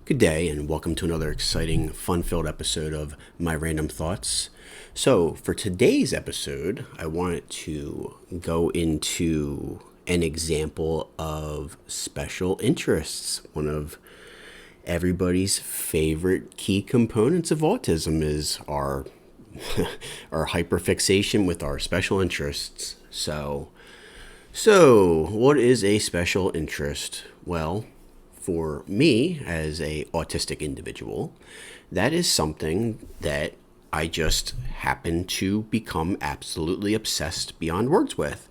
Good day, and welcome to another exciting, fun-filled episode of My Random Thoughts. So, for today's episode, I wanted to go into an example of special interests. One of everybody's favorite key components of autism is our our hyperfixation with our special interests. So, what is a special interest? Well, for me as a autistic individual, that is something that I just happen to become absolutely obsessed beyond words with.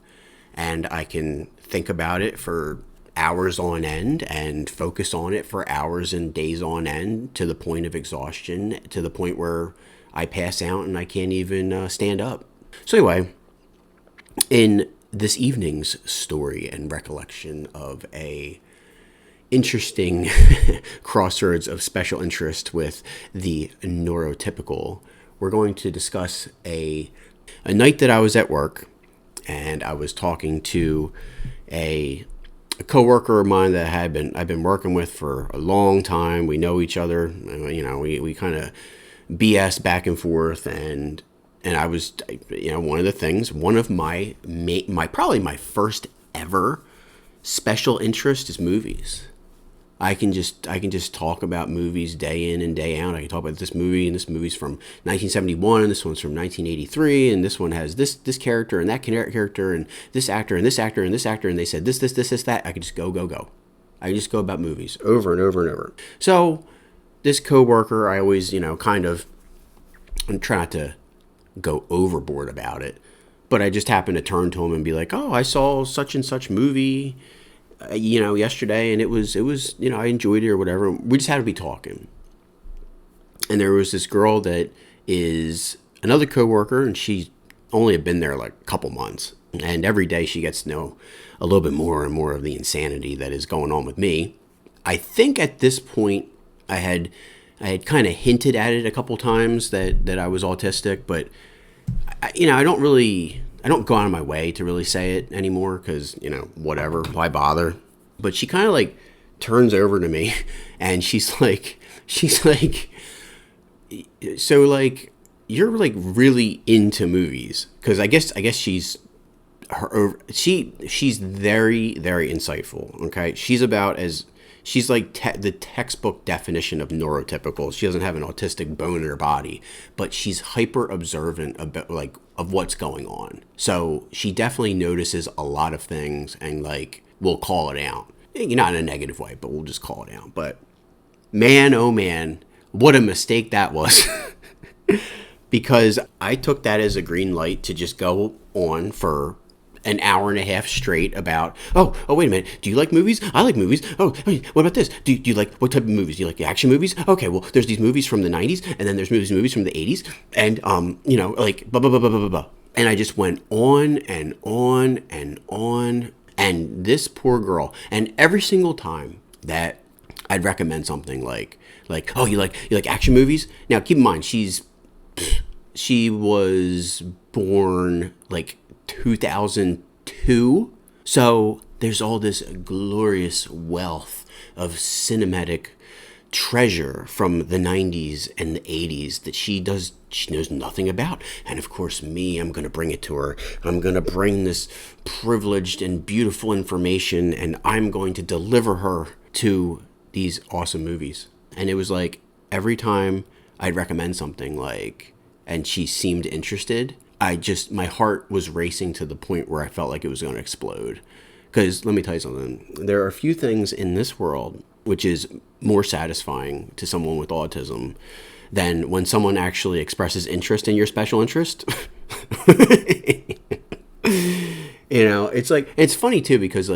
And I can think about it for hours on end and focus on it for hours and days on end to the point of exhaustion, to the point where I pass out and I can't even stand up. So anyway, in this evening's story and recollection of a interesting crossroads of special interest with the neurotypical, we're going to discuss a night that I was at work and I was talking to a coworker of mine that I've been working with for a long time. We know each other, we kind of BS back and forth, and I was, one of the things, one of my probably my first ever special interest is movies. I can just talk about movies day in and day out. I can talk about this movie, and this movie's from 1971, and this one's from 1983, and this one has this character and that character and this actor and this actor and this actor, and they said this, that. I could just go. I can just go about movies over and over and over. So this coworker, I always, kind of, I'm trying not to go overboard about it, but I just happen to turn to him and be like, "Oh, I saw such and such movie, yesterday, and it was, I enjoyed it or whatever." We just had to be talking. And there was this girl that is another coworker, and she only had been there like a couple months. And every day she gets to know a little bit more and more of the insanity that is going on with me. I think at this point I had kind of hinted at it a couple times that I was autistic, but I don't go out of my way to really say it anymore because, whatever, why bother? But she kind of like turns over to me and she's like, "So like, you're like really into movies?" Because I guess she's very, very insightful. Okay. She's like the textbook definition of neurotypical. She doesn't have an autistic bone in her body, but she's hyper observant about of what's going on. So she definitely notices a lot of things and we'll call it out. Not in a negative way, but we'll just call it out. But man, oh man, what a mistake that was. Because I took that as a green light to just go on for an hour and a half straight about, oh, wait a minute, do you like movies? I like movies. Oh, what about this? Do you like, what type of movies? Do you like the action movies? Okay, well, there's these movies from the 90s, and then there's movies from the 80s, and, blah, blah, blah, blah, blah, blah. And I just went on and on and on, and this poor girl, and every single time that I'd recommend something like, oh, you like action movies? Now, keep in mind, she was born, 2002. So there's all this glorious wealth of cinematic treasure from the 90s and the 80s that she knows nothing about. And of course, I'm going to bring it to her. I'm going to bring this privileged and beautiful information, and I'm going to deliver her to these awesome movies. And it was like every time I'd recommend something and she seemed interested, my heart was racing to the point where I felt like it was going to explode. Because let me tell you something, there are a few things in this world which is more satisfying to someone with autism than when someone actually expresses interest in your special interest. It's funny too, because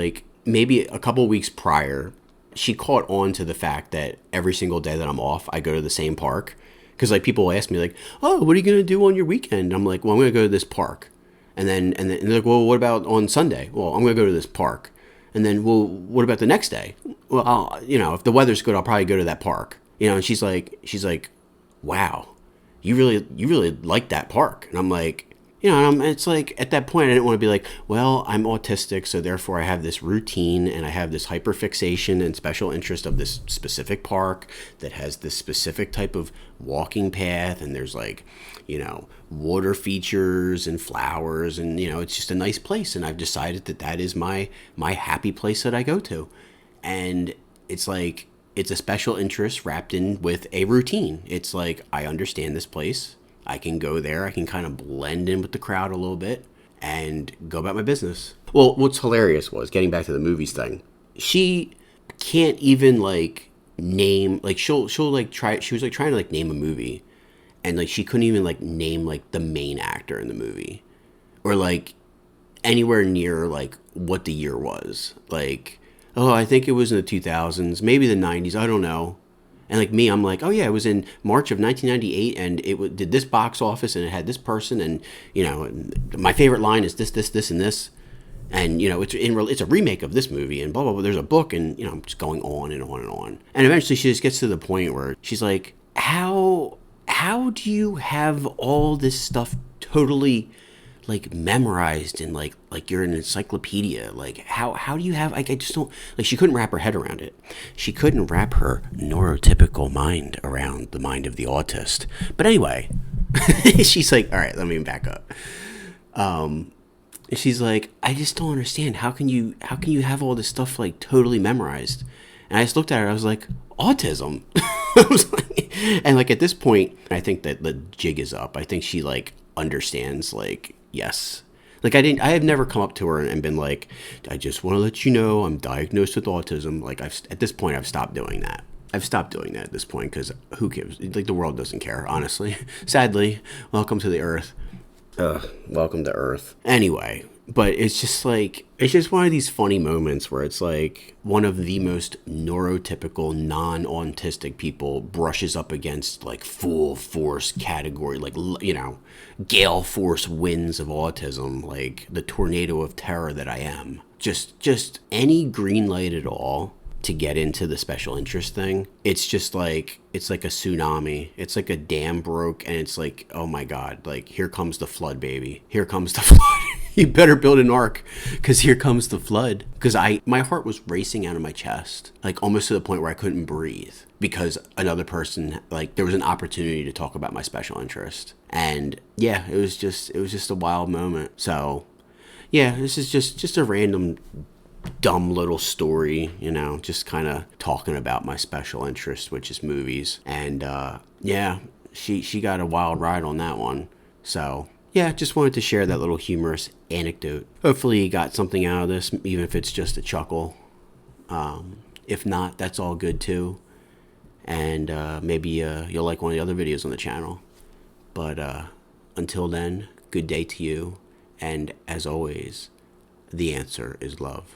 maybe a couple weeks prior, she caught on to the fact that every single day that I'm off, I go to the same park. Because people ask me "Oh, what are you going to do on your weekend?" I'm like, "Well, I'm going to go to this park." And then they're like, "Well, what about on Sunday?" "Well, I'm going to go to this park." And then, "Well, what about the next day?" "Well, if the weather's good, I'll probably go to that park." And she's like, "Wow, you really like that park?" And I'm like, And it's like at that point I didn't want to be like, well, I'm autistic, so therefore I have this routine and I have this hyperfixation and special interest of this specific park that has this specific type of walking path, and there's like, water features and flowers, and it's just a nice place, and I've decided that that is my happy place that I go to. And it's like it's a special interest wrapped in with a routine. It's like I understand this place. I can go there. I can kind of blend in with the crowd a little bit and go about my business. Well, what's hilarious was, getting back to the movies thing, she can't even like name, like she'll like try, she was like trying to like name a movie, and like she couldn't even like name like the main actor in the movie, or like anywhere near like what the year was. Like, oh, I think it was in the 2000s, maybe the 90s, I don't know. And like me, I'm like, oh yeah, it was in March of 1998, and did this box office, and it had this person, and my favorite line is this, and this, and it's a remake of this movie, and blah blah blah. There's a book, and I'm just going on and on and on, and eventually she just gets to the point where she's like, how do you have all this stuff totally like memorized, and like you're an encyclopedia? Like how do you have, like, I just don't, like, she couldn't wrap her head around it. She couldn't wrap her neurotypical mind around the mind of the autist. But anyway, she's like, all right, let me back up. She's like, I just don't understand, how can you have all this stuff like totally memorized? And I just looked at her, I was like, autism. I was like, and like at this point I think that the jig is up. I think she like understands, like, yes. Like I have never come up to her and been like, I just want to let you know I'm diagnosed with autism. Like at this point I've stopped doing that. At this point, because who gives? Like, the world doesn't care, honestly. Sadly, welcome to the earth. Welcome to Earth. Anyway, but it's just one of these funny moments where it's like one of the most neurotypical, non-autistic people brushes up against like full force category, like, gale force winds of autism, like the tornado of terror that I am. Just any green light at all to get into the special interest thing, it's just like, it's like a tsunami. It's like a dam broke, and it's like, oh my God, like, here comes the flood, baby. Here comes the flood. You better build an ark, because here comes the flood. Because my heart was racing out of my chest, like almost to the point where I couldn't breathe, because another person, like, there was an opportunity to talk about my special interest. And yeah, it was just a wild moment. So yeah, this is just a random dumb little story, just kind of talking about my special interest, which is movies. And yeah, she got a wild ride on that one. So yeah, just wanted to share that little humorous anecdote. Hopefully you got something out of this, even if it's just a chuckle. If not, that's all good too. And maybe you'll like one of the other videos on the channel. But until then, good day to you. And as always, the answer is love.